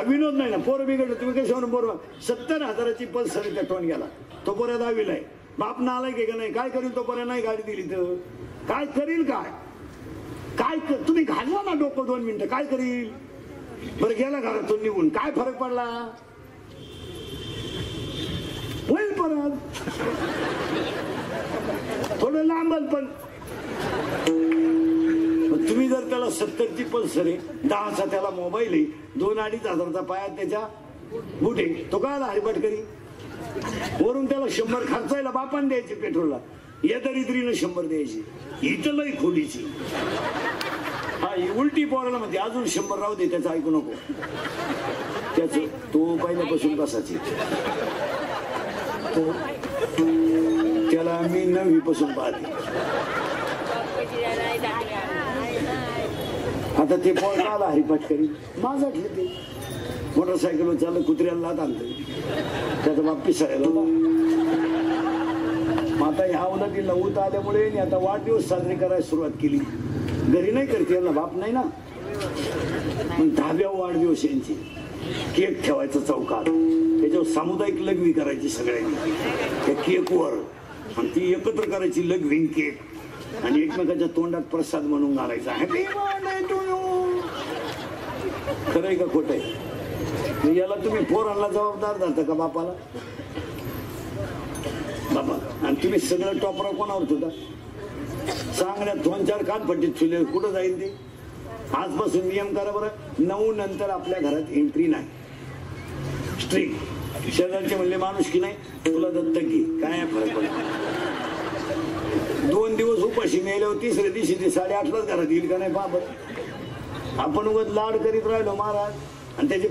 विनोद नाही ना, पोरं बिघडलं तुम्ही कशावर पोरं 70,000ची पल्सर पेटवून गेला, तो पोऱ्या 10वीला आहे, बाप ना आलाय की नाही, काय करील तो पोऱ्या नाही गाडी दिली तर काय करील, काय तुम्ही घालवा ना डोकं 2 मिनिटं, काय करील बरं, गेला घरातून निघून काय फरक पडला, होईल परत थोडं लांबल, पण तुम्ही जर त्याला 70ची पल्सर आहे, 10चा त्याला मोबाईल आहे, 2-2.5 हजारचा पायात त्याच्या बुटे, तो काय हरिपाठ करी, वरून त्याला 100 खर्चायला बापान द्यायचे पेट्रोलला, या दरिद्रीनं 100 द्यायची, इथं लई खोडीची, हा उलटी पोराला म्हणते अजून 100 राहू दे, त्याचं ऐकू नको, त्याच तो पहिल्यापासून कसाची, त्याला मी 9वी पासून पाहते, आता ते पोर आला हरिपाठ करी, माझा ते मोटरसायकलवर चाललं, कुत्र्याला लाद आणलं, त्याचा बाप पिसाळायला आता ह्या उन्हातील ऊत आल्यामुळे आता वाढदिवस साजरे करायला सुरुवात केली, घरी नाही करते ना, बाप नाही ना, मग 10व्या वाढदिवस यांची केक ठेवायचा चौकात, त्याच्यावर सामुदायिक लघवी करायची सगळ्यांनी त्या केकवर, आणि ती एकत्र करायची लघवी केक, आणि एकमेकाच्या तोंडात प्रसाद म्हणून घालायचा, हॅपी बर्थडे टू यू, खरंय का खोट आहे, याला तुम्ही पोरांना जबाबदार धरता का बापाला, बाबा, आणि तुम्ही सगळं टॉपरा कोणावर होता, सांगण्यात 2-4 कानपट्टीत चुले, कुठं जाईल ते, आजपासून नियम करा बरं, 9 नंतर आपल्या घरात एंट्री नाही, स्ट्रिक्ट, शेजारचे म्हणले माणूस की नाही, तुला दत्तक घे, काय फरक पडला, 2 दिवस उपाशी मेल्यावर 3ऱ्या दिवशी ते 8:30लाच घरात येईल का नाही, बाबा आपण उगाच लाड करीत राहिलो महाराज, आणि त्याची